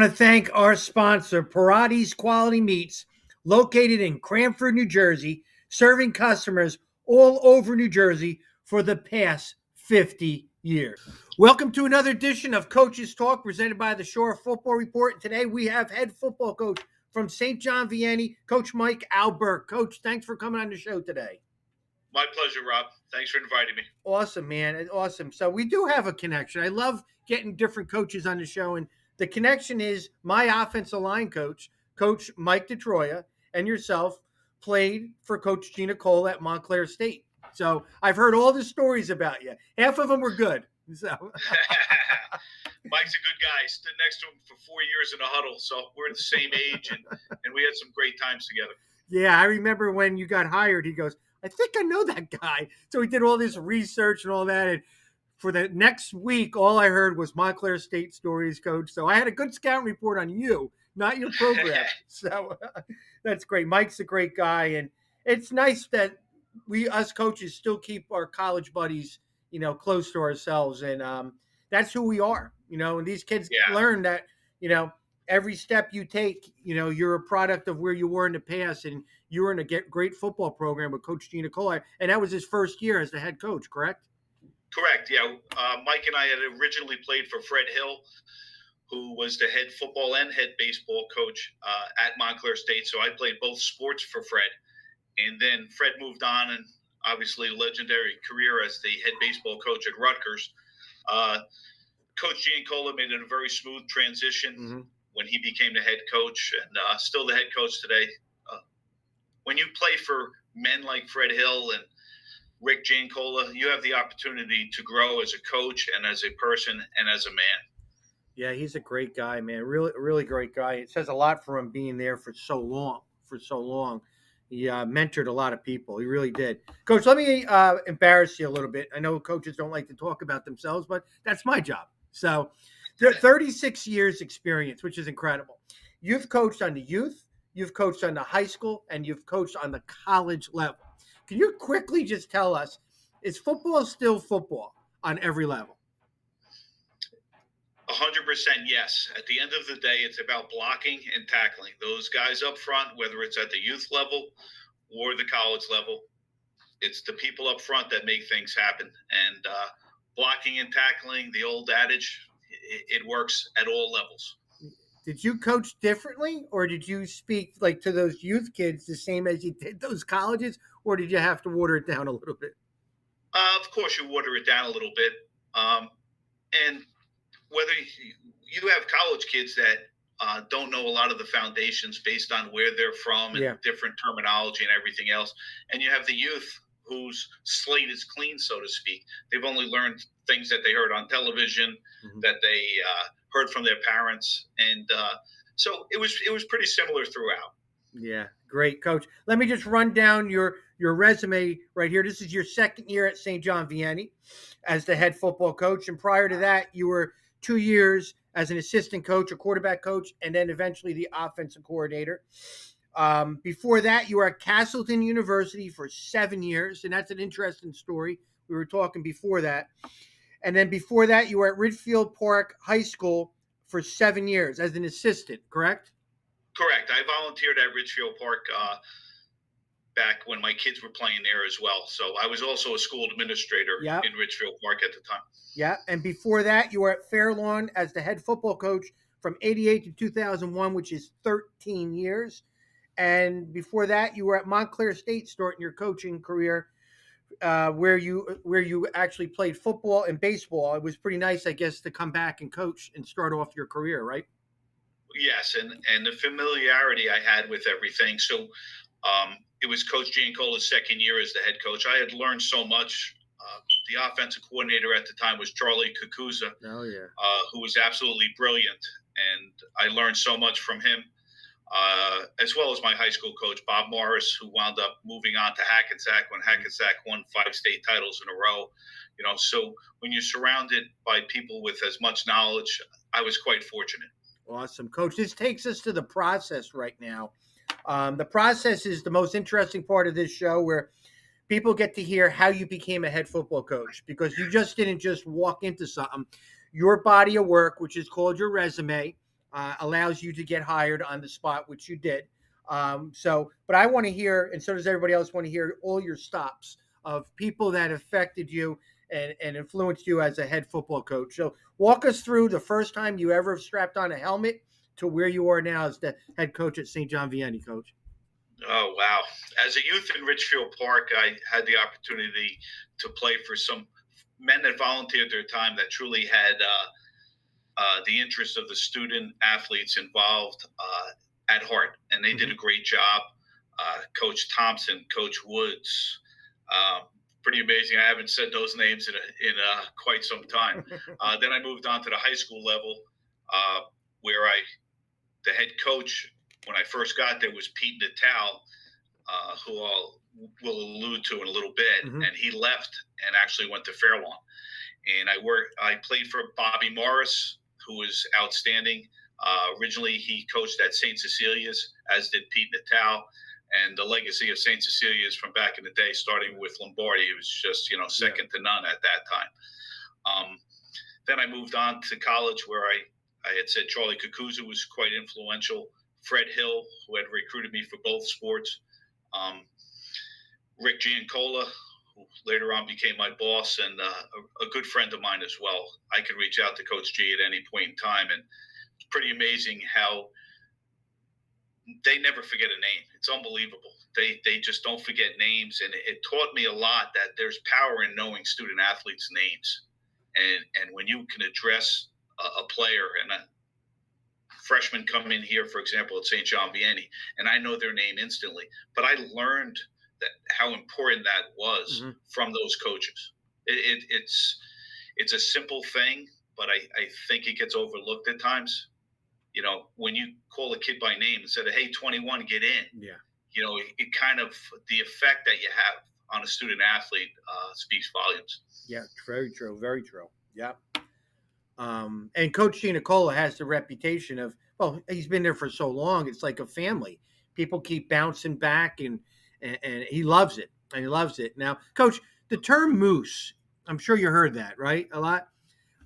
want to thank our sponsor, Parati's Quality Meats, located in Cranford, New Jersey, serving customers all over New Jersey for the past 50 years. Welcome to another edition of Coaches Talk presented by the Shore Football Report. Today we have head football coach from St. John, Vianney, Coach Mike Alberque. Coach, thanks for coming on the show today. My pleasure, Rob. Thanks for inviting me. Awesome, man. Awesome. So we do have a connection. I love getting different coaches on the show, and the connection is my offensive line coach, Coach Mike DeTroia, and yourself played for Coach Gina Cole at Montclair State. So I've heard all the stories about you. Half of them were good. So Mike's a good guy. Stood next to him for 4 years in a huddle, so we're the same age, and we had some great times together. Yeah, I remember when you got hired, he goes, I think I know that guy. So he did all this research and all that. And for the next week, all I heard was Montclair State stories, Coach. So I had a good scout report on you, not your program. So that's great. Mike's a great guy. And it's nice that us coaches still keep our college buddies, close to ourselves. And that's who we are, and these kids learn that, every step you take, you're a product of where you were in the past, and you were in a great football program with Coach Gina Cole, and that was his first year as the head coach, correct? Correct, yeah. Mike and I had originally played for Fred Hill, who was the head football and head baseball coach at Montclair State. So I played both sports for Fred. And then Fred moved on, and obviously a legendary career as the head baseball coach at Rutgers. Coach Gina Cole made it a very smooth transition when he became the head coach, and still the head coach today. When you play for men like Fred Hill and Rick Giancola, you have the opportunity to grow as a coach and as a person and as a man. Yeah, he's a great guy, man. Really, really great guy. It says a lot for him being there for so long. He mentored a lot of people. He really did. Coach, let me embarrass you a little bit. I know coaches don't like to talk about themselves, but that's my job. So 36 years experience, which is incredible. You've coached on the youth, you've coached on the high school, and you've coached on the college level. Can you quickly just tell us, is football still football on every level? 100% yes. At the end of the day, it's about blocking and tackling. Those guys up front, whether it's at the youth level or the college level, it's the people up front that make things happen. And blocking and tackling, the old adage, it works at all levels. Did you coach differently, or did you speak like to those youth kids the same as you did those colleges, or did you have to water it down a little bit? Of course, you water it down a little bit. And whether you have college kids that don't know a lot of the foundations based on where they're from and different terminology and everything else, and you have the youth whose slate is clean, so to speak. They've only learned things that they heard on television, that they heard from their parents, and so it was pretty similar throughout. Yeah, great, Coach. Let me just run down your resume right here. This is your second year at St. John Vianney as the head football coach, and prior to that, you were 2 years as an assistant coach, a quarterback coach, and then eventually the offensive coordinator. Before that, you were at Castleton University for 7 years, and that's an interesting story. We were talking before that. And then before that, you were at Ridgefield Park High School for 7 years as an assistant, correct? Correct. I volunteered at Ridgefield Park back when my kids were playing there as well. So I was also a school administrator in Ridgefield Park at the time. Yeah, and before that, you were at Fairlawn as the head football coach from 88 to 2001, which is 13 years. And before that, you were at Montclair State starting your coaching career, where you actually played football and baseball. It was pretty nice, I guess, to come back and coach and start off your career, right? Yes, and the familiarity I had with everything. So it was Coach Giancola's second year as the head coach. I had learned so much. The offensive coordinator at the time was Charlie Kukuza, who was absolutely brilliant, and I learned so much from him. As well as my high school coach, Bob Morris, who wound up moving on to Hackensack when Hackensack won 5 state titles in a row. So when you're surrounded by people with as much knowledge, I was quite fortunate. Awesome, Coach. This takes us to the process right now. The process is the most interesting part of this show, where people get to hear how you became a head football coach, because you just didn't just walk into something. Your body of work, which is called your resume, allows you to get hired on the spot, which you did. But I want to hear, and so does everybody else, want to hear all your stops of people that affected you and influenced you as a head football coach. So walk us through the first time you ever strapped on a helmet to where you are now as the head coach at St. John Vianney, Coach. Oh, wow. As a youth in Richfield Park, I had the opportunity to play for some men that volunteered their time that truly had the interest of the student athletes involved at heart, and they did a great job. Coach Thompson, Coach Woods, pretty amazing. I haven't said those names in quite some time. Then I moved on to the high school level, where the head coach when I first got there was Pete Natal, who will allude to in a little bit, and he left and actually went to Fairlawn. And I played for Bobby Morris, who was outstanding. Originally, he coached at St. Cecilia's, as did Pete Natal. And the legacy of St. Cecilia's from back in the day, starting with Lombardi, it was just second to none at that time. Then I moved on to college, where I had said Charlie Kakuza was quite influential. Fred Hill, who had recruited me for both sports. Rick Giancola, who later on became my boss and a good friend of mine as well. I could reach out to Coach G at any point in time, and it's pretty amazing how they never forget a name. It's unbelievable. They just don't forget names, and it taught me a lot that there's power in knowing student athletes' names, and when you can address a player and a freshman come in here, for example, at St. John Vianney, and I know their name instantly, but I learned that how important that was from those coaches. It's a simple thing, but I think it gets overlooked at times. When you call a kid by name instead of, hey, 21, get in. Yeah. It kind of, the effect that you have on a student athlete speaks volumes. Yeah, very true. Very true. Yeah. And Coach Giancola has the reputation of, well, he's been there for so long. It's like a family. People keep bouncing back, and he loves it. And he loves it. Now, Coach, the term moose, I'm sure you heard that, right? A lot.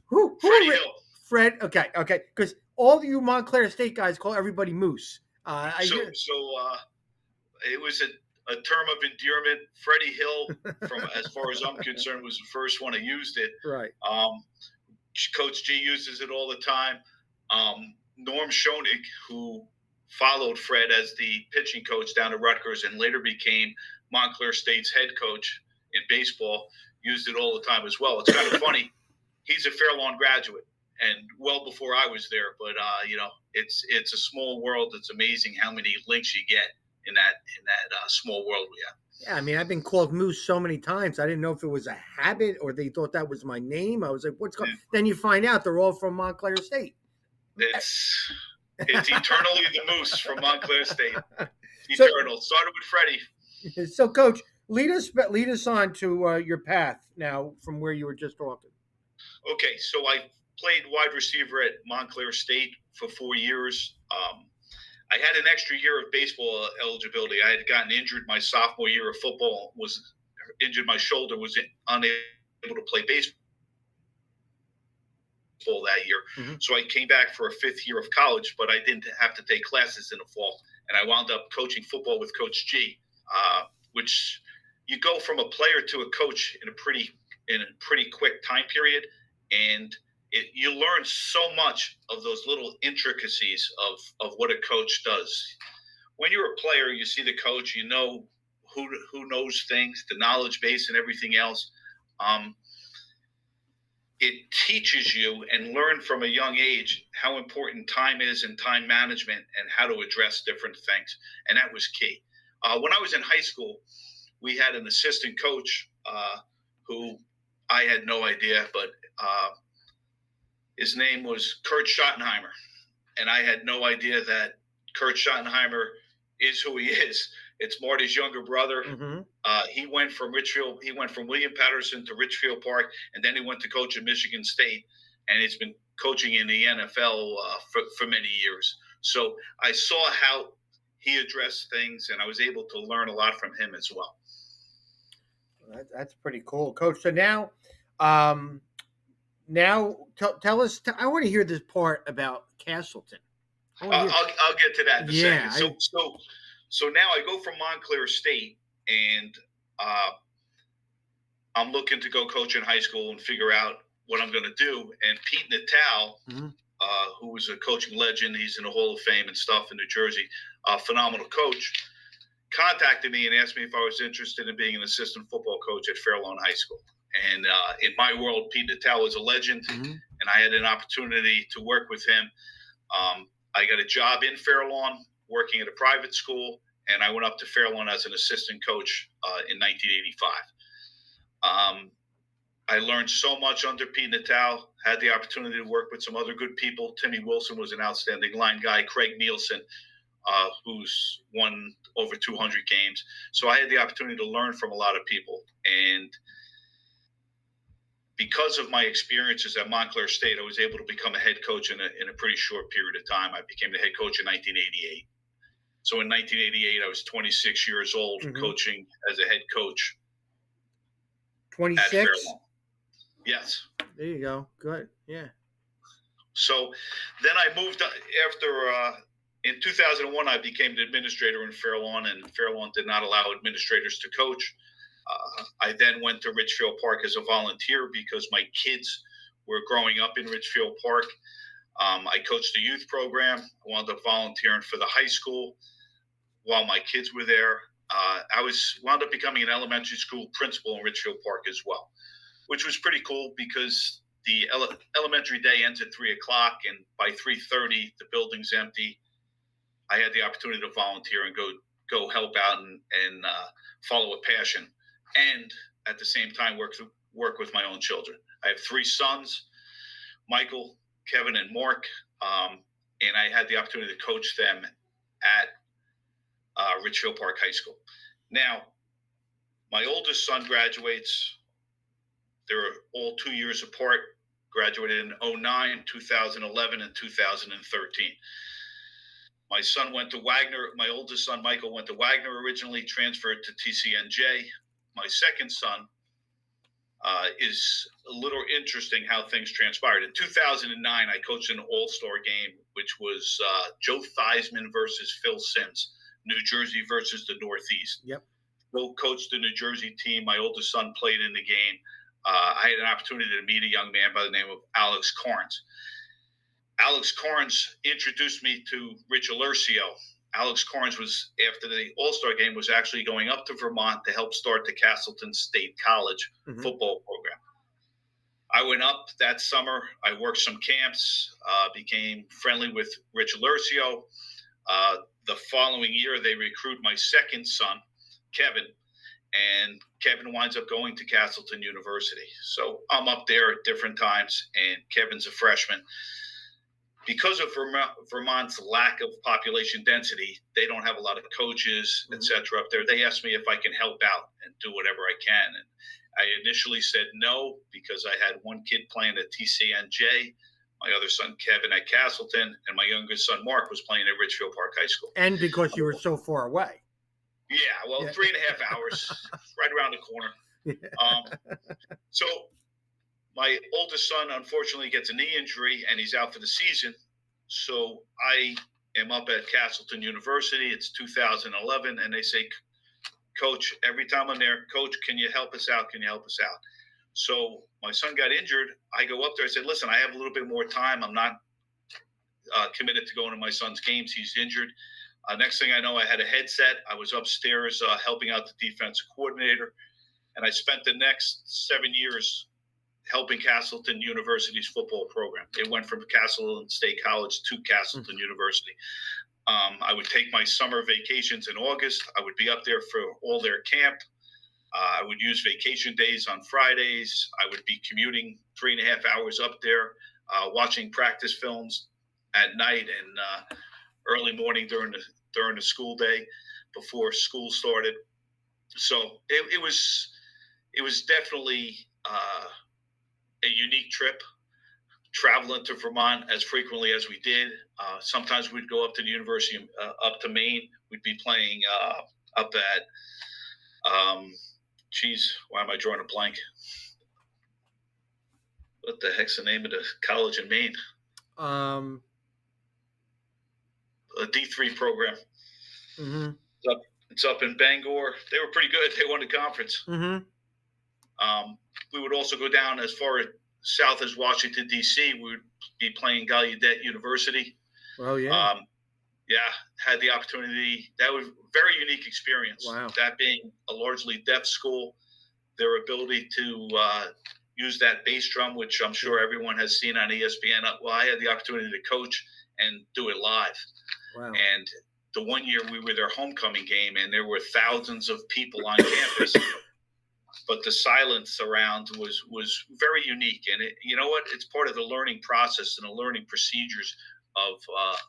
Who Hill. Fred. Okay. Because all you Montclair State guys call everybody moose. It was a term of endearment. Freddie Hill, from as far as I'm concerned, was the first one who used it. Right. Coach G uses it all the time. Norm Schoenig, who followed Fred as the pitching coach down at Rutgers and later became Montclair State's head coach in baseball, used it all the time as well. It's kind of funny. He's a Fairlawn graduate, and well before I was there. But it's a small world. It's amazing how many links you get in that small world we have. Yeah, I mean, I've been called Moose so many times. I didn't know if it was a habit or they thought that was my name. I was like, what's going on? Then you find out they're all from Montclair State. It's eternally the Moose from Montclair State. Eternal. Started with Freddie. So, Coach, lead us on to your path now from where you were just talking. Okay, so I played wide receiver at Montclair State for 4 years. I had an extra year of baseball eligibility. I had gotten injured my sophomore year of football, was injured my shoulder, was unable to play baseball that year. So I came back for a fifth year of college, but I didn't have to take classes in the fall. And I wound up coaching football with Coach G, which you go from a player to a coach in a pretty quick time period. And you learn so much of those little intricacies of what a coach does. When you're a player, you see the coach, you know who knows things, the knowledge base and everything else. It teaches you and learn from a young age how important time is and time management and how to address different things. And that was key. When I was in high school, we had an assistant coach who I had no idea, but his name was Kurt Schottenheimer, and I had no idea that Kurt Schottenheimer is who he is. It's Marty's younger brother. He went from William Patterson to Richfield Park, and then he went to coach at Michigan State, and he's been coaching in the NFL for many years. So I saw how he addressed things, and I was able to learn a lot from him as well. That's pretty cool, Coach. So now tell us. I want to hear this part about Castleton. Oh yeah, I'll get to that in a yeah. second. So now I go from Montclair State, and uh, I'm looking to go coach in high school and figure out what I'm going to do. And Pete Natal, Mm-hmm. who was a coaching legend, he's in the Hall of Fame and stuff in New Jersey, a phenomenal coach, contacted me and asked me if I was interested in being an assistant football coach at Fairlawn High School. And in my world, Pete Natal was a legend, and I had an opportunity to work with him. I got a job in Fairlawn working at a private school, and I went up to Fairlawn as an assistant coach in 1985. I learned so much under Pete Natal, had the opportunity to work with some other good people. Timmy Wilson was an outstanding line guy, Craig Nielsen, who's won over 200 games. So I had the opportunity to learn from a lot of people. And because of my experiences at Montclair State, I was able to become a head coach in a pretty short period of time. I became the head coach in 1988. So in 1988, I was 26 years old, coaching as a head coach 26? at Fairlawn. Yes. There you go. Good. Yeah. So then I moved after in 2001, I became the administrator in Fairlawn, and Fairlawn did not allow administrators to coach. I then went to Richfield Park as a volunteer because my kids were growing up in Richfield Park. I coached the youth program. I wound up volunteering for the high school while my kids were there. I wound up becoming an elementary school principal in Richfield Park as well, which was pretty cool because the elementary day ends at 3:00, and by 3:30 the building's empty. I had the opportunity to volunteer and go help out and follow a passion, and at the same time work with my own children. I have 3 sons, Michael, Kevin, and Mark, and I had the opportunity to coach them at Richfield Park High School. Now, my oldest son graduates. They're all 2 years apart. Graduated in 2009, 2011, and 2013. My son went to Wagner. My oldest son, Michael, went to Wagner originally, transferred to TCNJ. My second son is a little interesting how things transpired. In 2009, I coached an all-star game, which was Joe Theismann versus Phil Simms, New Jersey versus the Northeast. Yep. Phil coached the New Jersey team. My oldest son played in the game. I had an opportunity to meet a young man by the name of Alex Carnes. Alex Carnes introduced me to Rich Alurcio. Alex Carnes was, after the All-Star game, was actually going up to Vermont to help start the Castleton State College football program. I went up that summer. I worked some camps, became friendly with Rich Alurcio. The following year, they recruit my second son, Kevin, and Kevin winds up going to Castleton University. So I'm up there at different times, and Kevin's a freshman. Because of Vermont's lack of population density, they don't have a lot of coaches, etc. up there. They asked me if I can help out and do whatever I can. And I initially said no because I had one kid playing at TCNJ, my other son Kevin at Castleton, and my youngest son Mark was playing at Richfield Park High School. And because you were so far away. Yeah, well, 3.5 hours, right around the corner. So my oldest son, unfortunately, gets a knee injury, and he's out for the season. So I am up at Castleton University. It's 2011, and they say, Coach, every time I'm there, Coach, can you help us out? Can you help us out? So my son got injured. I go up there. I said, listen, I have a little bit more time. I'm not committed to going to my son's games. He's injured. Next thing I know, I had a headset. I was upstairs helping out the defensive coordinator, and I spent the next 7 years helping Castleton University's football program. It went from Castleton State College to Castleton University. I would take my summer vacations in August. I would be up there for all their camp. I would use vacation days on Fridays. I would be commuting 3.5 hours up there, watching practice films at night and early morning during the school day before school started. So it was definitely a unique trip, traveling to Vermont as frequently as we did. Sometimes we'd go up to the university, up to Maine. We'd be playing up at, why am I drawing a blank? What the heck's the name of the college in Maine? a D3 program. Mm-hmm. It's up in Bangor. They were pretty good. They won the conference. Mm-hmm. We would also go down as far south as Washington, D.C. We would be playing Gallaudet University. Oh, yeah. Yeah, had the opportunity. That was a very unique experience. Wow. That being a largely deaf school, their ability to use that bass drum, which I'm sure everyone has seen on ESPN. Well, I had the opportunity to coach and do it live. Wow. And the one year we were their homecoming game, and there were thousands of people on campus. But the silence around was very unique, and you know what? It's part of the learning process and the learning procedures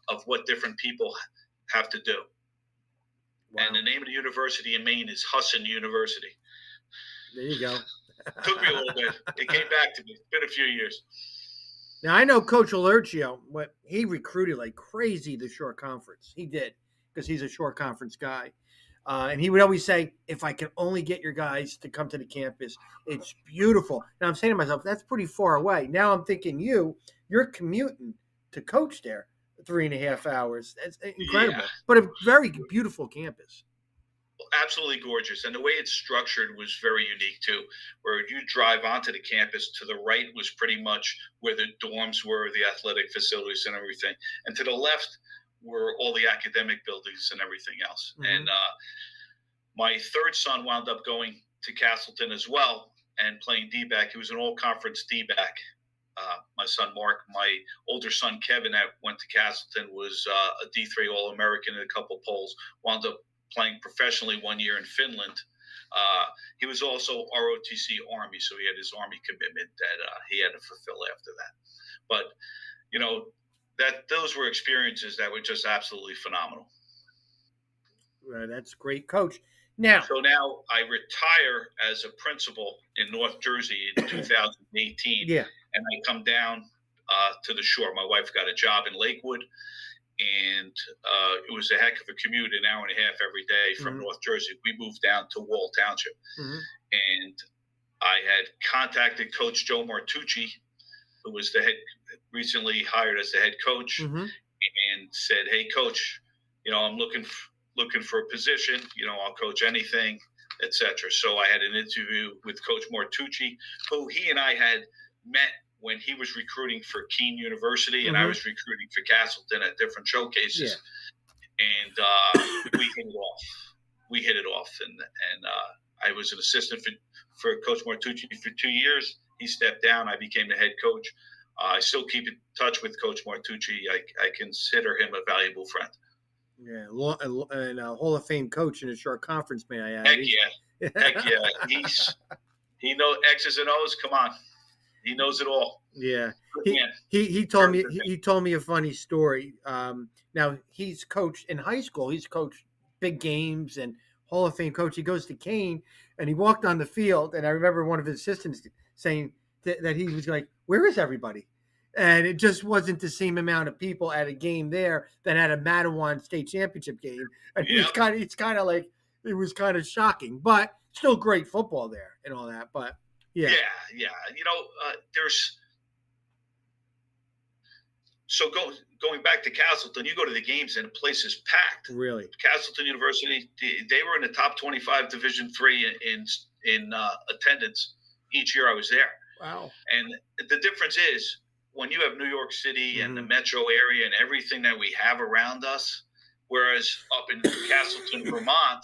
of what different people have to do. Wow. And the name of the university in Maine is Husson University. There you go. Took me a little bit. It came back to me. It's been a few years. Now, I know Coach Alberque, he recruited like crazy the short conference. He did, because he's a short conference guy. And he would always say, if I can only get your guys to come to the campus, it's beautiful. Now I'm saying to myself, that's pretty far away. Now I'm thinking you're commuting to coach there 3.5 hours. That's incredible. Yeah. But a very beautiful campus. Absolutely gorgeous. And the way it's structured was very unique too, where you drive onto the campus, to the right was pretty much where the dorms were, the athletic facilities and everything. And to the left were all the academic buildings and everything else. Mm-hmm. And my third son wound up going to Castleton as well and playing D-back. He was an all-conference D-back. My son Mark, my older son Kevin, that went to Castleton, was a D3 All-American in a couple polls, wound up playing professionally 1 year in Finland. He was also ROTC Army, so he had his Army commitment that he had to fulfill after that. But, you know, those were experiences that were just absolutely phenomenal. That's great, Coach. Now I retire as a principal in North Jersey in 2018. Yeah. And I come down to the shore. My wife got a job in Lakewood, and it was a heck of a commute, an hour and a half every day from mm-hmm. North Jersey. We moved down to Wall Township. Mm-hmm. And I had contacted Coach Joe Martucci, who was recently hired as the head coach, mm-hmm. and said, "Hey, Coach, I'm looking for a position. I'll coach anything, etc." So I had an interview with Coach Martucci, who he and I had met when he was recruiting for Keene University, and mm-hmm. I was recruiting for Castleton at different showcases. Yeah. And we hit it off. And I was an assistant for Coach Martucci for 2 years. He stepped down. I became the head coach. I still keep in touch with Coach Martucci. I consider him a valuable friend. Yeah, and a Hall of Fame coach in a short conference, may I add? Heck yeah. He knows X's and O's. Come on. He knows it all. Yeah. He told me a funny story. Now he's coached in high school. He's coached big games and Hall of Fame coach. He goes to Keene and he walked on the field, and I remember one of his assistants saying that he was like, "Where is everybody?" And it just wasn't the same amount of people at a game there that had a Mattawan state championship game. And yep. It's kind of like, it was kind of shocking, but still great football there and all that. But yeah. So going back to Castleton, you go to the games and the place is packed. Really? Castleton University, they were in the top 25 Division III in attendance each year I was there. Wow. And the difference is, when you have New York City and the metro area and everything that we have around us, whereas up in Castleton, Vermont,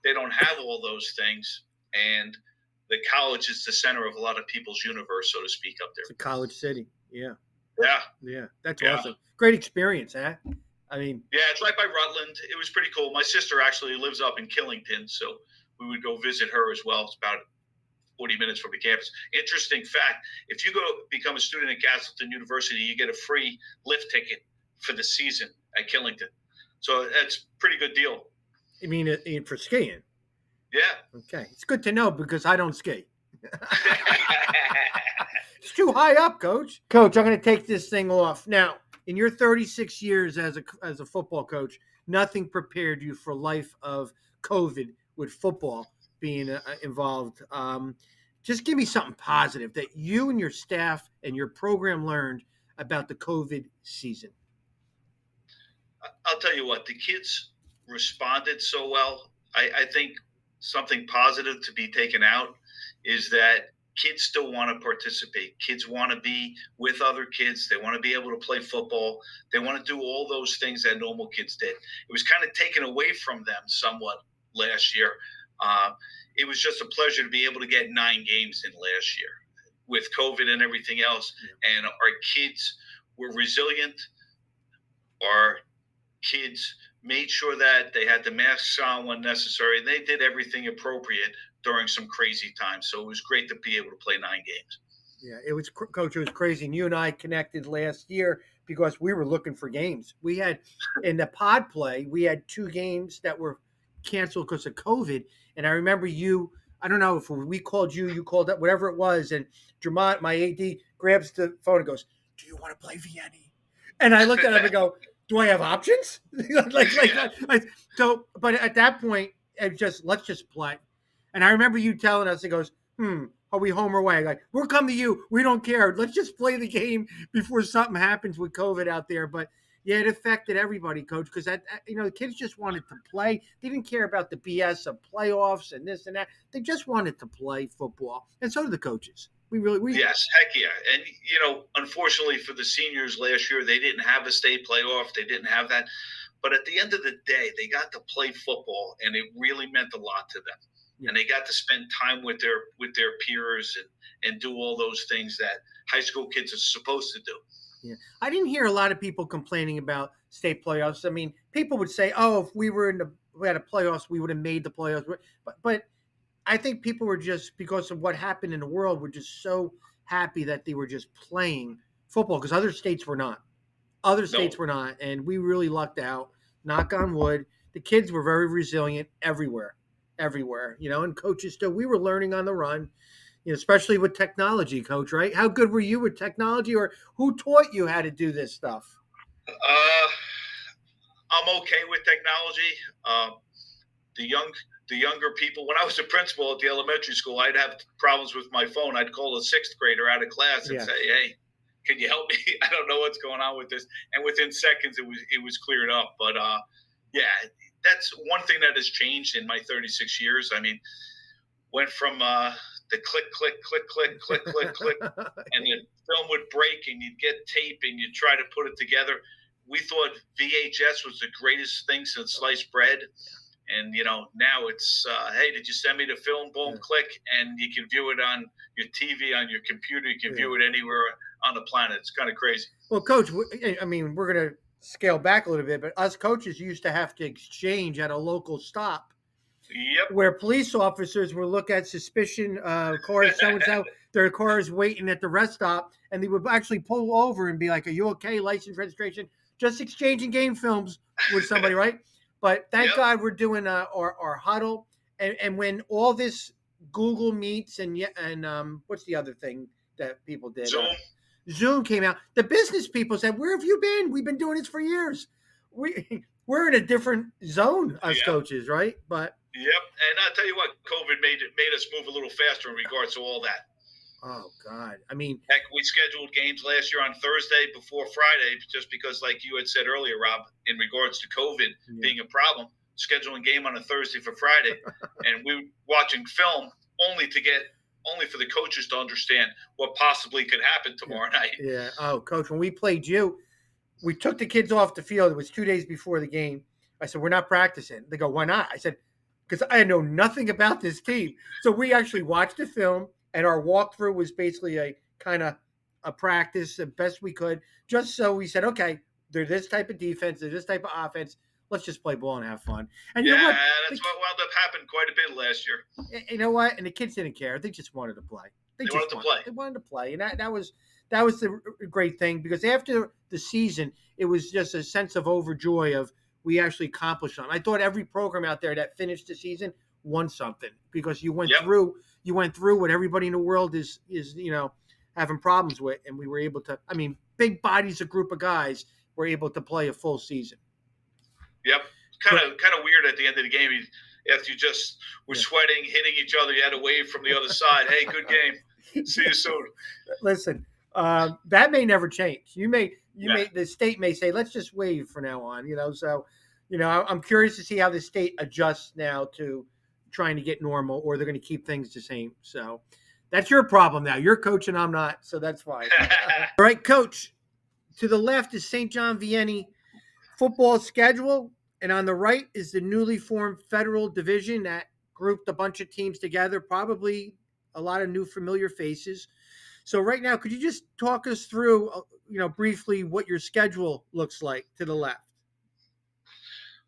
they don't have all those things. And the college is the center of a lot of people's universe, so to speak, up there. It's a college city. Yeah. Yeah. That's awesome. Great experience, huh? I mean. Yeah, it's right by Rutland. It was pretty cool. My sister actually lives up in Killington, so we would go visit her as well. It's about 40 minutes from the campus. Interesting fact, if you go become a student at Castleton University, you get a free lift ticket for the season at Killington. So that's a pretty good deal. You mean for skiing? Yeah. Okay. It's good to know because I don't ski. It's too high up, Coach. Coach, I'm going to take this thing off. Now, in your 36 years as a football coach, nothing prepared you for life of COVID with football being involved. Just give me something positive that you and your staff and your program learned about the COVID season. I'll tell you what, the kids responded so well. I think something positive to be taken out is that kids still want to participate. Kids want to be with other kids. They want to be able to play football. They want to do all those things that normal kids did. It was kind of taken away from them somewhat last year. Uh, it was just a pleasure to be able to get 9 games in last year with COVID and everything else. And our kids were resilient. Our kids made sure that they had the masks on when necessary. They did everything appropriate during some crazy times. So it was great to be able to play 9 games. Yeah, it was, Coach. It was crazy. And you and I connected last year because we were looking for games. We had in the pod play, we had 2 games that were canceled because of COVID. And I remember you. I don't know if we called you, you called up, whatever it was. And Dramont, my AD, grabs the phone and goes, "Do you want to play Vianney?" And I looked at him and go, "Do I have options?" So, but at that point, let's just play. And I remember you telling us, it goes, "Are we home or away?" Like, we'll come to you. We don't care. Let's just play the game before something happens with COVID out there. But yeah, it affected everybody, Coach, because the kids just wanted to play. They didn't care about the BS of playoffs and this and that. They just wanted to play football, and so did the coaches. Yes, heck yeah. And unfortunately for the seniors last year, they didn't have a state playoff. They didn't have that. But at the end of the day, they got to play football, and it really meant a lot to them. Yeah. And they got to spend time with their peers and do all those things that high school kids are supposed to do. Yeah, I didn't hear a lot of people complaining about state playoffs. I mean, people would say, "Oh, if we had a playoffs, we would have made the playoffs." But I think people were just, because of what happened in the world, were just so happy that they were just playing football, because other states were not. And we really lucked out. Knock on wood. The kids were very resilient everywhere, and coaches still. We were learning on the run, especially with technology, Coach. Right? How good were you with technology, or who taught you how to do this stuff? I'm okay with technology. The younger people, when I was a principal at the elementary school, I'd have problems with my phone. I'd call a 6th grader out of class and say, "Hey, can you help me? I don't know what's going on with this." And within seconds, it was cleared up. But yeah, that's one thing that has changed in my 36 years. I mean, went from the click, click, click, click, click, click, click, and the film would break, and you'd get tape, and you'd try to put it together. We thought VHS was the greatest thing since sliced bread. And, now it's, hey, did you send me the film? Boom, click, and you can view it on your TV, on your computer. You can view it anywhere on the planet. It's kind of crazy. Well, Coach, I mean, we're going to scale back a little bit, but us coaches used to have to exchange at a local stop. Yep. Where police officers would look at suspicion cars, so-and-so, their car is waiting at the rest stop, and they would actually pull over and be like, "Are you okay? License, registration?" Just exchanging game films with somebody, right? But thank God we're doing our huddle, and when all this Google Meets and what's the other thing that people did? Zoom came out. The business people said, "Where have you been? We've been doing this for years." We're in a different zone as coaches, right? But yep, and I'll tell you what, COVID made us move a little faster in regards to all that. Oh God! I mean, heck, we scheduled games last year on Thursday before Friday, just because, like you had said earlier, Rob, in regards to COVID being a problem, scheduling game on a Thursday for Friday, and we were watching film only for the coaches to understand what possibly could happen tomorrow night. Yeah. Oh, Coach, when we played you, we took the kids off the field. It was 2 days before the game. I said, "We're not practicing." They go, "Why not?" I said, "Because I know nothing about this team." So we actually watched the film. And our walkthrough was basically a kind of a practice the best we could, just so we said, okay, they're this type of defense, they're this type of offense. Let's just play ball and have fun. And you know what? That's what wound up happening quite a bit last year. You know what? And the kids didn't care. They just wanted to play. They wanted to play. And that was the great thing, because after the season, it was just a sense of overjoy of we actually accomplished something. I thought every program out there that finished the season won something, because you went through what everybody in the world is having problems with, and we were able to. I mean, big bodies, a group of guys were able to play a full season. Yep, kind of weird at the end of the game. After you just were sweating, hitting each other, you had to wave from the other side. Hey, good game. See you soon. Listen, That may never change. Yeah. The state may say, let's just waive for now on. So I'm curious to see how the state adjusts now to trying to get normal, or they're going to keep things the same. So that's your problem now. You're coaching, I'm not, so that's fine. All right, coach. To the left is St. John Vianney football schedule, and on the right is the newly formed federal division that grouped a bunch of teams together, probably a lot of new familiar faces. So right now, could you just talk us through, briefly what your schedule looks like to the left?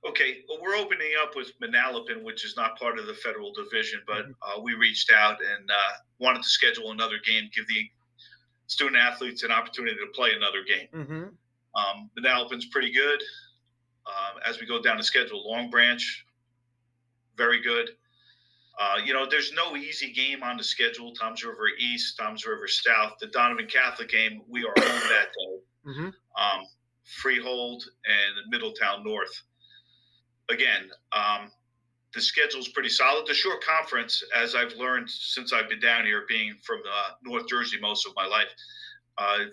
Okay, well, we're opening up with Manalapan, which is not part of the federal division, but Mm-hmm. we reached out and wanted to schedule another game, give the student athletes an opportunity to play another game. Mm-hmm. Manalapan's pretty good. As we go down the schedule, Long Branch, very good. There's no easy game on the schedule. Toms River East, Toms River South. The Donovan Catholic game, we are home that day. Mm-hmm. Freehold and Middletown North. Again, the schedule is pretty solid. The short conference, as I've learned since I've been down here, being from North Jersey most of my life,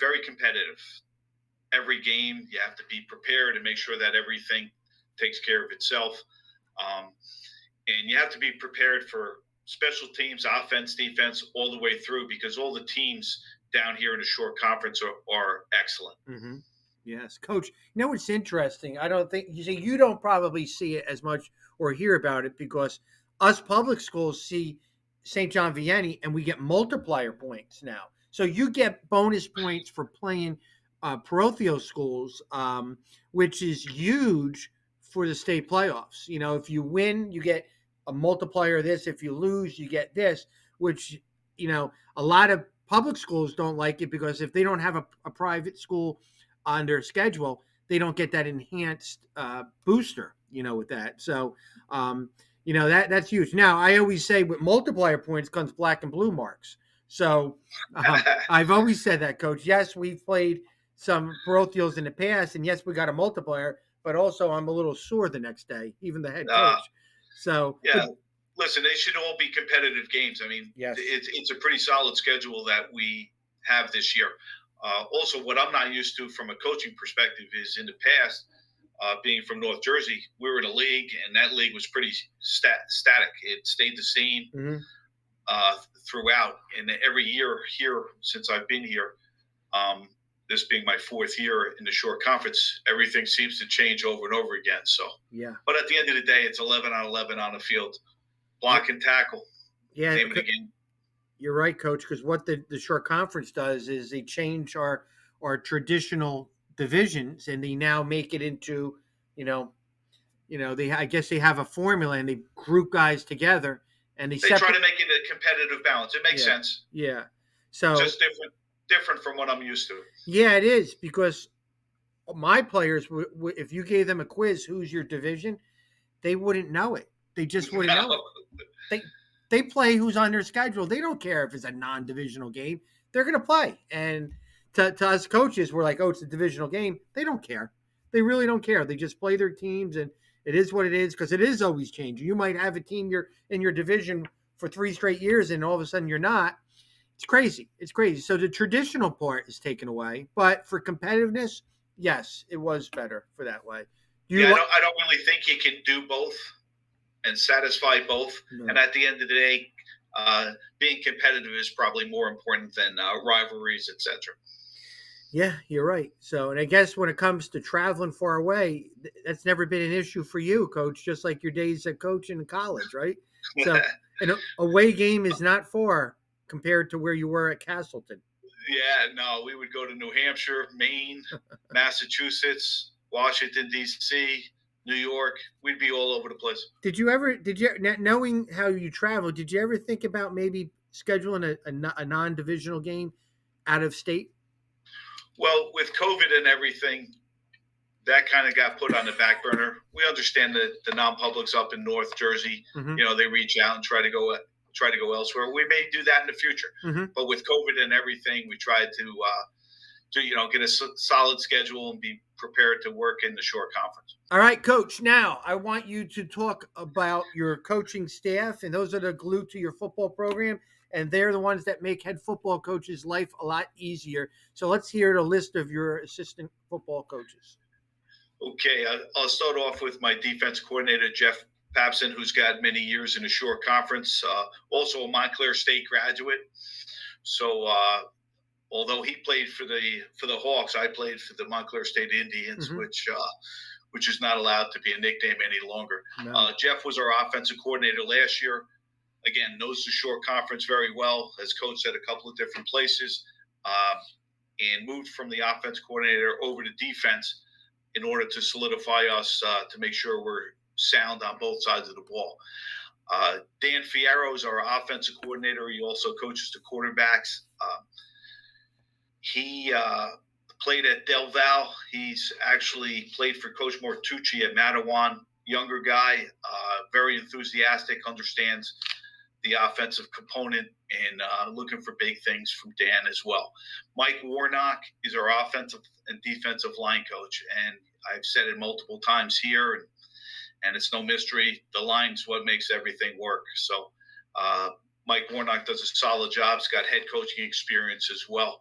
very competitive. Every game, you have to be prepared and make sure that everything takes care of itself. And you have to be prepared for special teams, offense, defense, all the way through, because all the teams down here in the short conference are excellent. Mm-hmm. Yes, coach. What's interesting? I don't think you don't probably see it as much or hear about it because us public schools see St. John Vianney and we get multiplier points now. So you get bonus points for playing parochial schools, which is huge for the state playoffs. If you win, you get a multiplier of this. If you lose, you get this, which, a lot of public schools don't like it because if they don't have a private school on their schedule, they don't get that enhanced booster, with that. So, that's huge. Now, I always say with multiplier points comes black and blue marks. So I've always said that, coach. Yes, we've played some parochials in the past, and yes, we got a multiplier, but also I'm a little sore the next day, even the head coach. So yeah, listen, they should all be competitive games. I mean, yes. It's a pretty solid schedule that we have this year. Also, what I'm not used to from a coaching perspective is in the past, being from North Jersey, we were in a league, and that league was pretty static. It stayed the same throughout. And every year here, since I've been here, this being my fourth year in the short conference, everything seems to change over and over again. So, yeah. But at the end of the day, it's 11 on 11 on the field, block and tackle. Yeah, name of the game. You're right, coach. Because what the short conference does is they change our traditional divisions, and they now make it into, I guess they have a formula and they group guys together and they try to make it a competitive balance. It makes sense. Yeah. So just different from what I'm used to. Yeah, it is, because my players, if you gave them a quiz, who's your division, they wouldn't know it. They just wouldn't know it. They play who's on their schedule. They don't care if it's a non-divisional game. They're going to play. And to us coaches, we're like, oh, it's a divisional game. They don't care. They really don't care. They just play their teams, and it is what it is, because it is always changing. You might have a team you're in your division for 3 straight years, and all of a sudden you're not. It's crazy. It's crazy. So the traditional part is taken away, but for competitiveness, yes, it was better for that way. I don't really think you can do both and satisfy both. No. And at the end of the day, being competitive is probably more important than rivalries, etc. Yeah, you're right. So, and I guess when it comes to traveling far away, that's never been an issue for you, Coach, just like your days at coaching in college, right? So an away game is not far compared to where you were at Castleton. Yeah, no, we would go to New Hampshire, Maine, Massachusetts, Washington, D.C., New York. We'd be all over the place. Knowing how you travel, did you ever think about maybe scheduling a non-divisional game out of state? Well, with COVID and everything, that kind of got put on the back burner. We understand that the non-publics up in North Jersey, they reach out and try to go elsewhere. We may do that in the future. But with COVID and everything, we tried to get a solid schedule and be prepared to work in the short conference. All right, Coach. Now I want you to talk about your coaching staff, and those are the glue to your football program, and they're the ones that make head football coaches' life a lot easier. So let's hear the list of your assistant football coaches. Okay, I'll start off with my defense coordinator, Jeff Papson, who's got many years in the short conference, also a Montclair State graduate. So although he played for the Hawks, I played for the Montclair State Indians, which is not allowed to be a nickname any longer. No. Jeff was our offensive coordinator last year. Again, knows the short conference very well, has coached at a couple of different places, and moved from the offense coordinator over to defense in order to solidify us to make sure we're sound on both sides of the ball. Dan Fierro is our offensive coordinator. He also coaches the quarterbacks. He played at Del Val. He's actually played for Coach Mortucci at Matawan. Younger guy, very enthusiastic, understands the offensive component, and looking for big things from Dan as well. Mike Warnock is our offensive and defensive line coach, and I've said it multiple times here, and it's no mystery. The line's what makes everything work. So Mike Warnock does a solid job. He's got head coaching experience as well.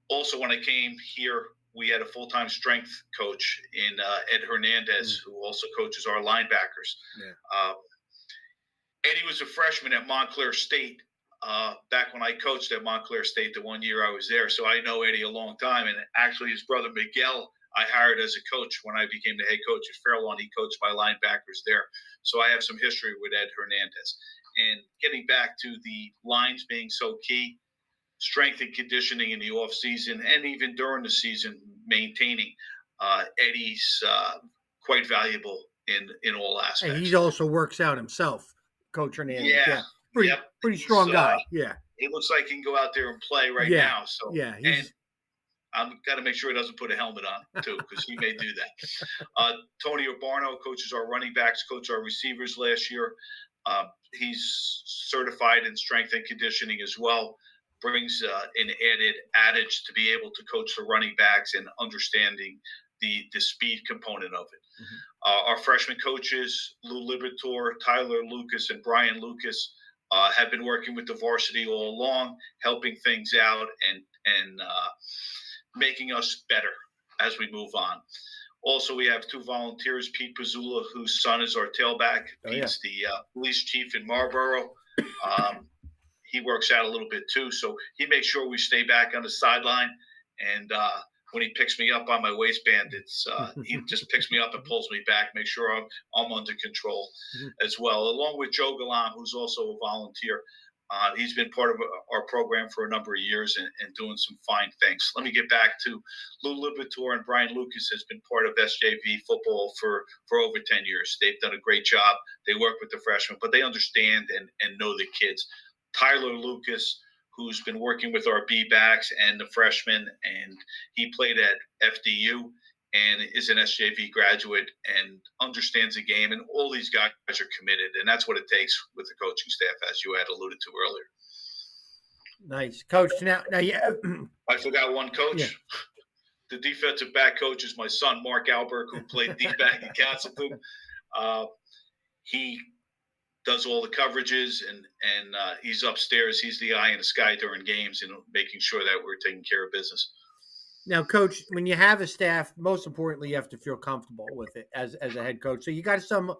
Also, when I came here, we had a full-time strength coach in Ed Hernandez, who also coaches our linebackers. Yeah. Eddie was a freshman at Montclair State back when I coached at Montclair State the 1 year I was there. So I know Eddie a long time. And actually, his brother Miguel, I hired as a coach when I became the head coach at Fairlawn. He coached my linebackers there. So I have some history with Ed Hernandez. And getting back to the lines being so key, strength and conditioning in the off season and even during the season, maintaining Eddie's quite valuable in all aspects. And he also works out himself, Coach Hernandez. Yeah. Pretty strong guy. Yeah. It looks like he can go out there and play right now. So yeah, and I've got to make sure he doesn't put a helmet on too, because he may do that. Tony Urbano coaches our running backs, coached our receivers last year. He's certified in strength and conditioning as well. Brings an added adage to be able to coach the running backs and understanding the speed component of it. Our freshman coaches, Lou Libertor, Tyler Lucas, and Brian Lucas, have been working with the varsity all along, helping things out and making us better as we move on. Also, we have two volunteers, Pete Pizzula, whose son is our tailback. Pete's the police chief in Marlboro. He works out a little bit too, so he makes sure we stay back on the sideline. And when he picks me up on my waistband, he just picks me up and pulls me back, make sure I'm under control as well. Along with Joe Galan, who's also a volunteer. He's been part of our program for a number of years and doing some fine things. Let me get back to Lou Libertor and Brian Lucas has been part of SJV football for over 10 years. They've done a great job. They work with the freshmen, but they understand and know the kids. Tyler Lucas, who's been working with our B-backs and the freshmen, and he played at FDU and is an SJV graduate and understands the game. And all these guys are committed, and that's what it takes with the coaching staff, as you had alluded to earlier. Nice. Coach, now yeah. I forgot one coach. Yeah. The defensive back coach is my son, Mark Alberque, who played D-back in Castleton. He does all the coverages, and he's upstairs. He's the eye in the sky during games and making sure that we're taking care of business. Now, Coach, when you have a staff, most importantly, you have to feel comfortable with it as a head coach. So you got some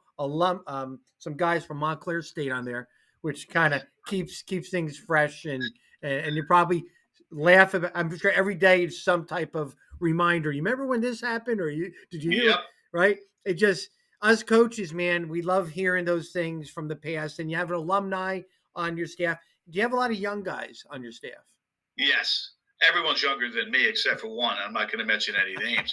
guys from Montclair State on there, which kind of keeps things fresh, and you probably laugh about. I'm sure every day is some type of reminder. You remember when this happened, or did you? Yep. Right? It just. Us coaches, man, we love hearing those things from the past. And you have an alumni on your staff. Do you have a lot of young guys on your staff? Yes. Everyone's younger than me except for one. I'm not going to mention any names.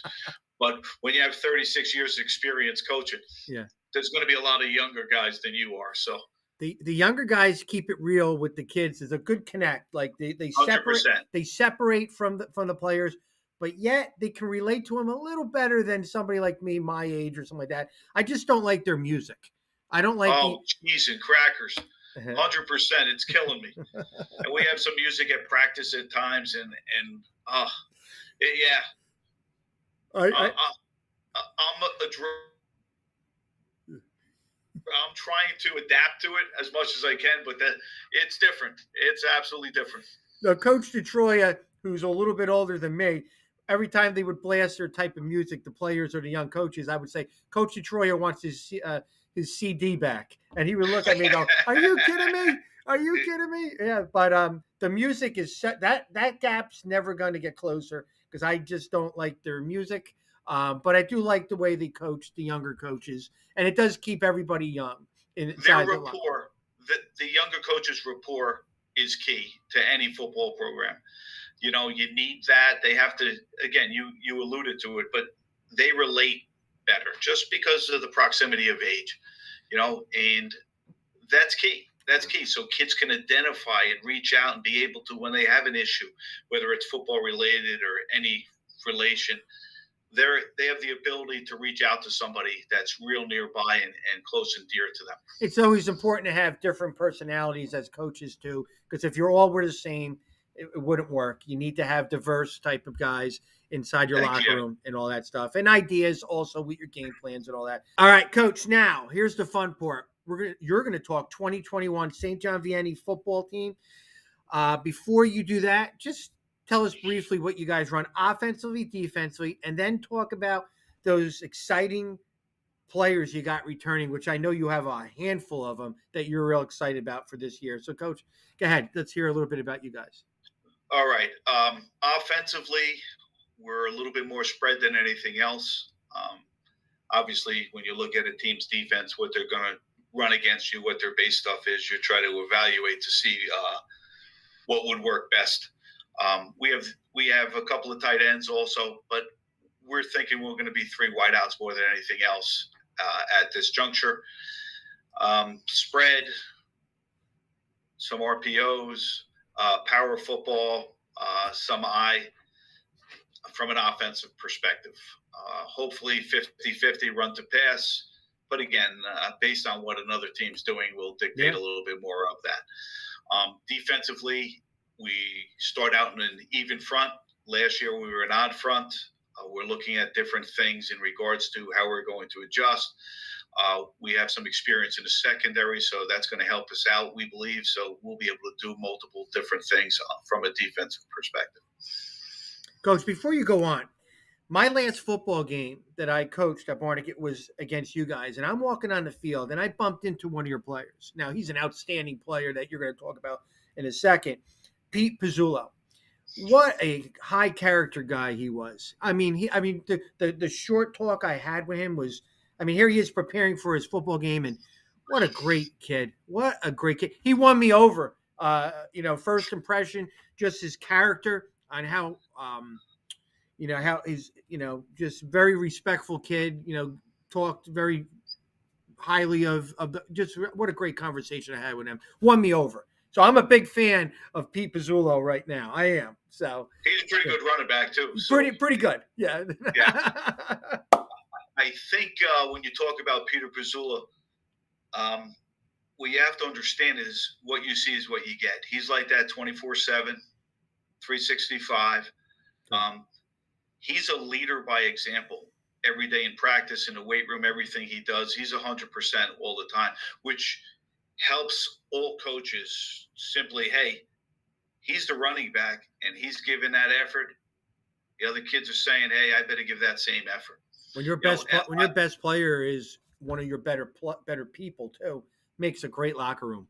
But when you have 36 years of experience coaching, there's going to be a lot of younger guys than you are. So the younger guys keep it real with the kids. There's a good connect. Like they separate from the players. But yet they can relate to him a little better than somebody like me, my age or something like that. I just don't like their music. I don't like cheese and crackers. 100%. It's killing me. And we have some music at practice at times, and Yeah, I I'm I'm trying to adapt to it as much as I can, but it's different. It's absolutely different. now, Coach Detroit, who's a little bit older than me, every time they would blast their type of music, the players or the young coaches, I would say, Coach Detroit wants his CD back, and he would look at me and go, "Are you kidding me? Are you kidding me?" Yeah, but the music is set, that gap's never going to get closer because I just don't like their music. But I do like the way they coach the younger coaches, and it does keep everybody young Their inside the locker. rapport, the younger coaches' rapport is key to any football program. You need that. They have to, again, you alluded to it, but they relate better just because of the proximity of age, and that's key. That's key. So kids can identify and reach out and be able to, when they have an issue, whether it's football related or any relation, they have the ability to reach out to somebody that's real nearby and close and dear to them. It's always important to have different personalities as coaches too, because if you're all were the same, it wouldn't work. You need to have diverse type of guys inside your Thank locker you. room and all that stuff, and ideas also with your game plans and all that. All right, Coach. Now here's the fun part. You're gonna talk 2021 St. John Vianney football team. Before you do that, just tell us briefly what you guys run offensively, defensively, and then talk about those exciting players you got returning, which I know you have a handful of them that you're real excited about for this year. So, Coach, go ahead. Let's hear a little bit about you guys. All right. Offensively, we're a little bit more spread than anything else. Obviously, when you look at a team's defense, what they're going to run against you, what their base stuff is, you try to evaluate to see what would work best. We have a couple of tight ends also, but we're thinking we're going to be three wideouts more than anything else at this juncture. Spread, some RPOs, power football, some eye from an offensive perspective. Hopefully 50-50 run to pass. But again, based on what another team's doing, will dictate a little bit more of that. Defensively, we start out in an even front. Last year, we were an odd front. We're looking at different things in regards to how we're going to adjust. We have some experience in the secondary, so that's going to help us out, we believe. So we'll be able to do multiple different things from a defensive perspective. Coach, before you go on, my last football game that I coached at Barnegat was against you guys, and I'm walking on the field, and I bumped into one of your players. Now, he's an outstanding player that you're going to talk about in a second, Pete Pizzullo. What a high character guy he was. I mean, the short talk I had with him was, I mean, here he is preparing for his football game, and what a great kid. What a great kid. He won me over. First impression, just his character on how he's, just very respectful kid, talked very highly of just what a great conversation I had with him. Won me over. So I'm a big fan of Pete Pizzullo right now. I am. So he's a pretty good running back too. So, pretty good. Yeah. Yeah. I think when you talk about Peter Pizzullo, what you have to understand is what you see is what you get. He's like that 24/7, 365. He's a leader by example. Every day in practice, in the weight room, everything he does, he's 100% all the time, which helps all coaches simply, hey, he's the running back and he's giving that effort. The other kids are saying, hey, I better give that same effort. When your best player is one of your better people too, makes a great locker room.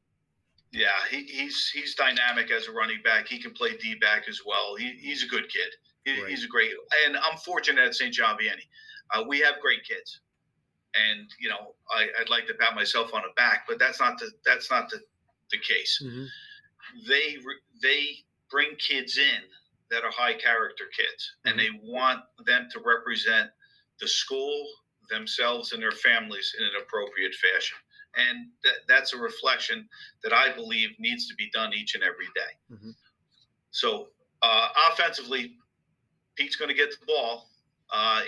Yeah, he's dynamic as a running back. He can play D back as well. He's a good kid. He's a great, and I'm fortunate at St. John Vianney. We have great kids, and I'd like to pat myself on the back, but that's not the case. Mm-hmm. They bring kids in that are high character kids, and they want them to represent the school, themselves, and their families in an appropriate fashion. And that's a reflection that I believe needs to be done each and every day. Mm-hmm. So offensively, Pete's going to get the ball.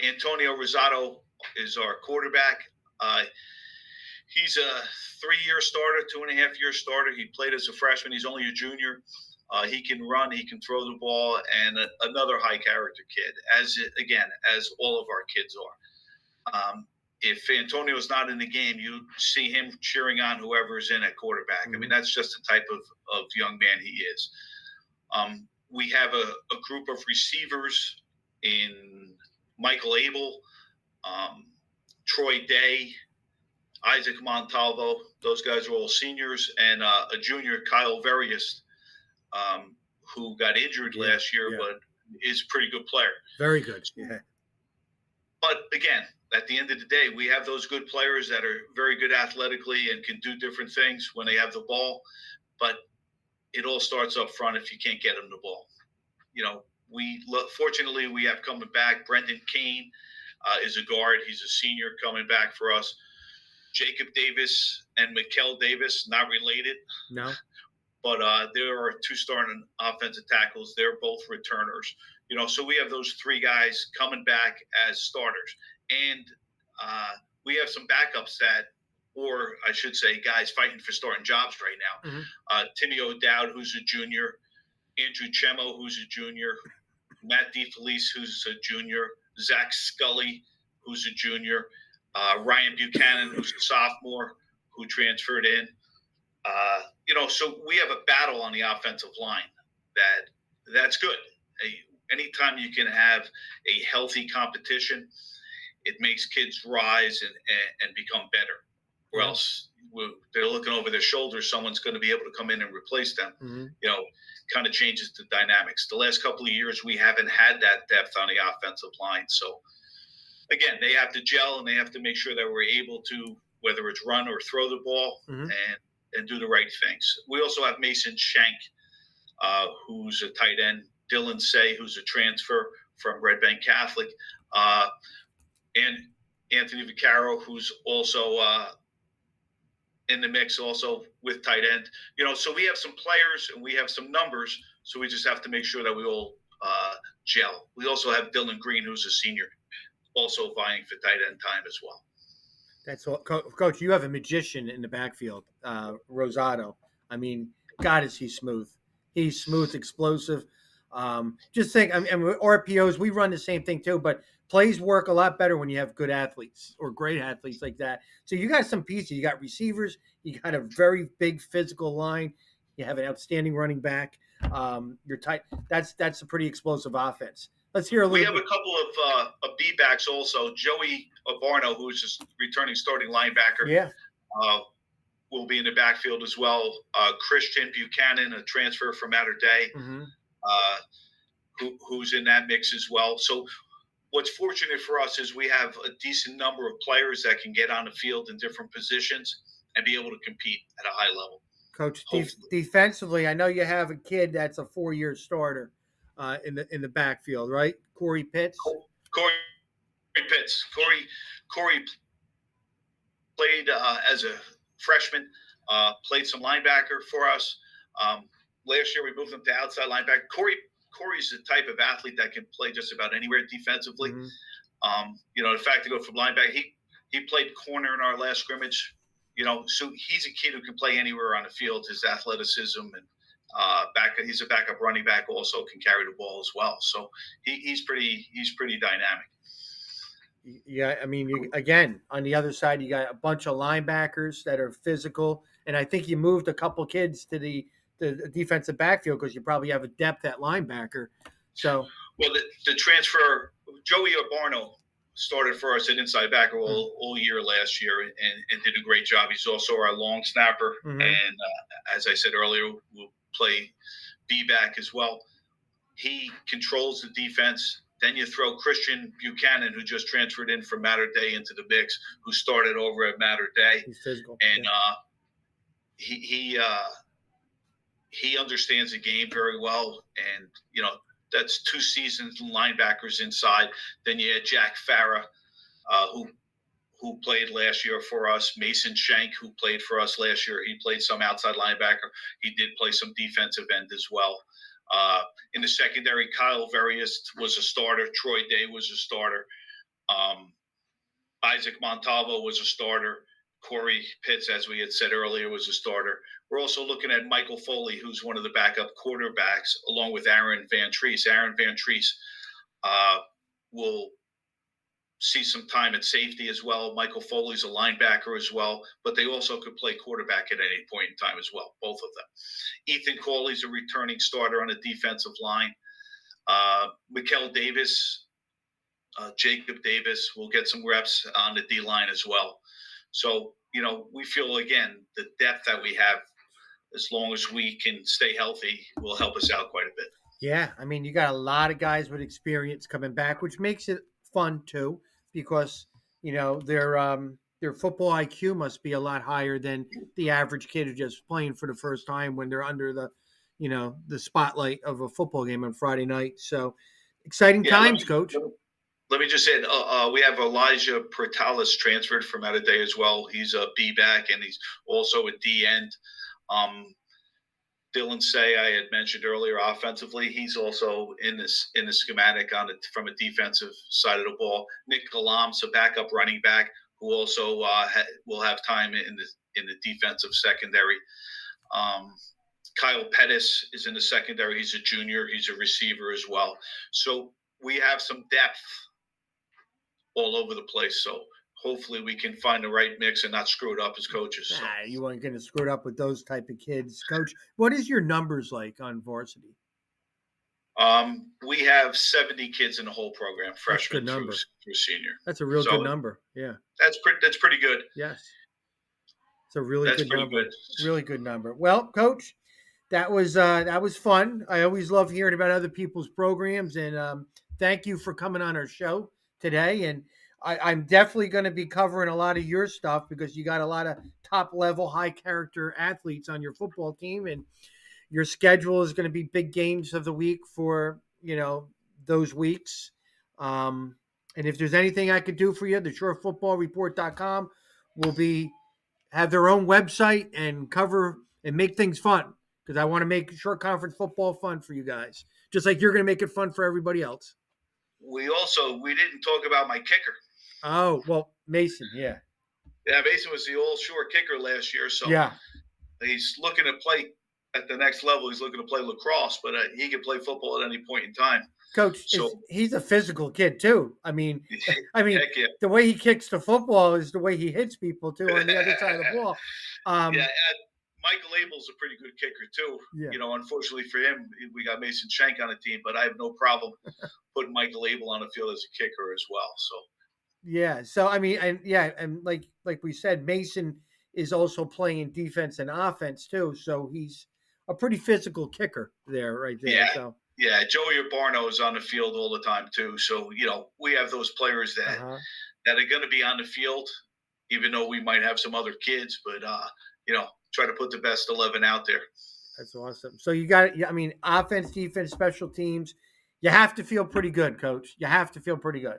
Antonio Rosado is our quarterback. He's a 3-year starter, 2.5-year starter. He played as a freshman. He's only a junior. He can run, he can throw the ball, and another high character kid, as all of our kids are. If Antonio's not in the game, you see him cheering on whoever's in at quarterback. I mean, that's just the type of young man he is. We have a group of receivers in Michael Abel, Troy Day, Isaac Montalvo. Those guys are all seniors, and a junior, Kyle Verius, who got injured last year, but is a pretty good player. Very good. Yeah. But again, at the end of the day, we have those good players that are very good athletically and can do different things when they have the ball. But it all starts up front if you can't get them the ball. Fortunately, we have coming back. Brendan Kane is a guard. He's a senior coming back for us. Jacob Davis and Mikkel Davis, not related. No. But there are two starting offensive tackles. They're both returners. So we have those three guys coming back as starters. And we have some backups or I should say guys fighting for starting jobs right now. Mm-hmm. Timmy O'Dowd, who's a junior. Andrew Chemo, who's a junior. Matt DeFelice, who's a junior. Zach Scully, who's a junior. Ryan Buchanan, who's a sophomore, who transferred in. So we have a battle on the offensive line that's good. Anytime you can have a healthy competition, it makes kids rise and become better. Or else they're looking over their shoulders. Someone's going to be able to come in and replace them. Mm-hmm. Kind of changes the dynamics. The last couple of years, we haven't had that depth on the offensive line. So again, they have to gel and they have to make sure that we're able to, whether it's run or throw the ball, and do the right things. We also have Mason Shank, who's a tight end, Dylan Say, who's a transfer from Red Bank Catholic, and Anthony Vaccaro, who's also in the mix, also with tight end. So we have some players and we have some numbers, so we just have to make sure that we all gel. We also have Dylan Green, who's a senior, also vying for tight end time as well. That's all, Coach. You have a magician in the backfield, Rosado. I mean, God, is he smooth? He's smooth, explosive. Just think, with RPOs, we run the same thing too, but plays work a lot better when you have good athletes or great athletes like that. So you got some pieces. You got receivers. You got a very big physical line. You have an outstanding running back. You're tight. That's a pretty explosive offense. Let's hear a little. We have a couple of B-backs also. Joey Abarno, who's just returning starting linebacker, will be in the backfield as well. Christian Buchanan, a transfer from Mater Day, who's in that mix as well. So what's fortunate for us is we have a decent number of players that can get on the field in different positions and be able to compete at a high level. Coach, defensively, I know you have a kid that's a 4-year starter. In the backfield, right? Corey Pitts. Corey Pitts. Corey played as a freshman. Played some linebacker for us. Last year we moved him to outside linebacker. Corey's the type of athlete that can play just about anywhere defensively. Mm-hmm. In fact, to go from linebacker, he played corner in our last scrimmage. So he's a kid who can play anywhere on the field. His athleticism and he's a backup running back, also can carry the ball as well. So he's pretty dynamic. Yeah, I mean, again, on the other side, you got a bunch of linebackers that are physical, and I think you moved a couple kids to the defensive backfield because you probably have a depth at linebacker. So, well, the transfer, Joey Abarno started for us at inside backer all year last year and did a great job. He's also our long snapper, and as I said earlier, we'll play B-back as well. He controls the defense. Then you throw Christian Buchanan, who just transferred in from Mater Day, into the mix, who started over at Mater Day. He's physical. And he understands the game very well. And, that's 2 seasoned linebackers inside. Then you had Jack Farah, who played last year for us. Mason Shank, who played for us last year. He played some outside linebacker. He did play some defensive end as well. In the secondary, Kyle Verius was a starter. Troy Day was a starter. Isaac Montalvo was a starter. Corey Pitts, as we had said earlier, was a starter. We're also looking at Michael Foley, who's one of the backup quarterbacks, along with Aaron Van Treese. Aaron Van Treese will see some time at safety as well. Michael Foley's a linebacker as well, but they also could play quarterback at any point in time as well, both of them. Ethan Cawley's a returning starter on the defensive line. Mikel Davis, Jacob Davis will get some reps on the D-line as well. So, we feel, again, the depth that we have, as long as we can stay healthy, will help us out quite a bit. Yeah, I mean, you got a lot of guys with experience coming back, which makes it fun too, because their football IQ must be a lot higher than the average kid who's just playing for the first time when they're under the spotlight of a football game on Friday night. So exciting times, Coach. Let me just say, we have Elijah Pertalis transferred from out of day as well. He's a B back, and he's also a D end. Dylan Say, I had mentioned earlier, offensively, he's also in the schematic from a defensive side of the ball. Nick Galam's a backup running back who also will have time in the defensive secondary. Kyle Pettis is in the secondary. He's a junior. He's a receiver as well. So we have some depth all over the place. So hopefully we can find the right mix and not screw it up as coaches. So. You weren't going to screw it up with those type of kids. Coach, what is your numbers like on varsity? We have 70 kids in the whole program, freshman through senior. That's a real good number. Yeah. That's pretty good. Yes. It's a really good number. Really good number. Well, Coach, that was fun. I always love hearing about other people's programs, and thank you for coming on our show today. And I'm definitely going to be covering a lot of your stuff because you got a lot of top level, high character athletes on your football team, and your schedule is going to be big games of the week for, those weeks. And if there's anything I could do for you, the SureFootballReport.com will have their own website and cover and make things fun, because I want to make short conference football fun for you guys, just like you're going to make it fun for everybody else. We didn't talk about my kicker. Oh, well, Mason, yeah. Yeah, Mason was the all-shore kicker last year, so yeah, he's looking to play at the next level. He's looking to play lacrosse, but he can play football at any point in time. Coach, he's a physical kid too. I mean, the way he kicks the football is the way he hits people too on the other side of the ball. Michael Abel's a pretty good kicker too. Yeah. Unfortunately for him, we got Mason Shank on the team, but I have no problem putting Michael Abel on the field as a kicker as well. So. Yeah. So I mean, and like we said, Mason is also playing defense and offense too. So he's a pretty physical kicker there, right there. Yeah. So. Yeah, Joey Barno is on the field all the time too. So we have those players that are going to be on the field, even though we might have some other kids. But try to put the best 11 out there. That's awesome. So you got it. I mean, offense, defense, special teams. You have to feel pretty good, Coach. You have to feel pretty good.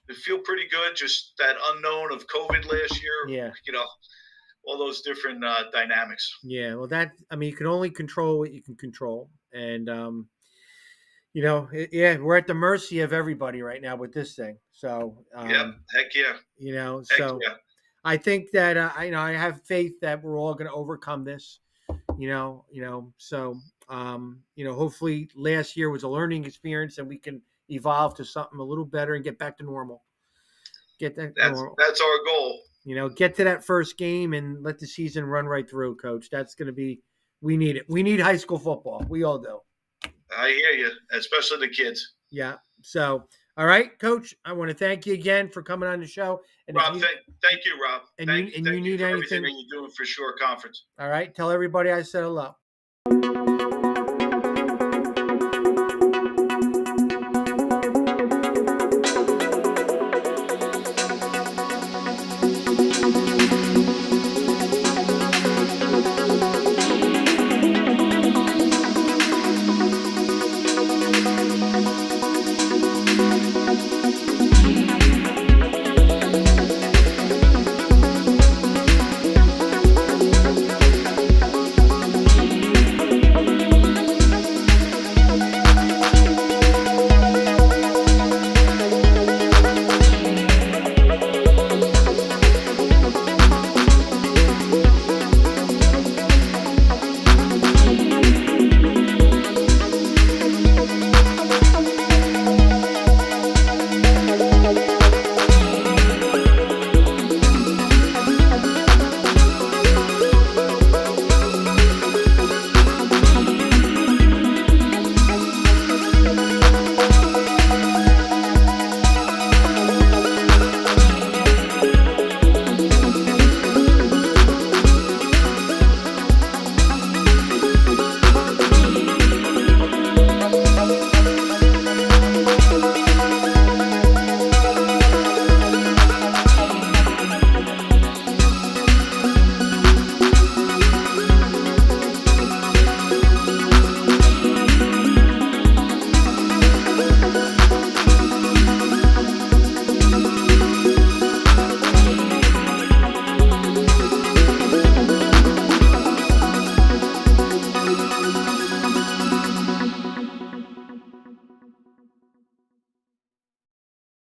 You feel pretty good. Just that unknown of COVID last year. Yeah. All those different dynamics. Yeah. Well, you can only control what you can control, and we're at the mercy of everybody right now with this thing. So heck yeah. So yeah. I think that I have faith that we're all going to overcome this. So hopefully last year was a learning experience, and we can evolve to something a little better and get back to normal. That's our goal. Get to that first game and let the season run right through, Coach. That's going to be. We need it. We need high school football. We all do. I hear you, especially the kids. Yeah. So, all right, Coach, I want to thank you again for coming on the show. And Rob, thank you, Rob. And you need anything that you're doing for Sure Conference. All right. Tell everybody I said hello.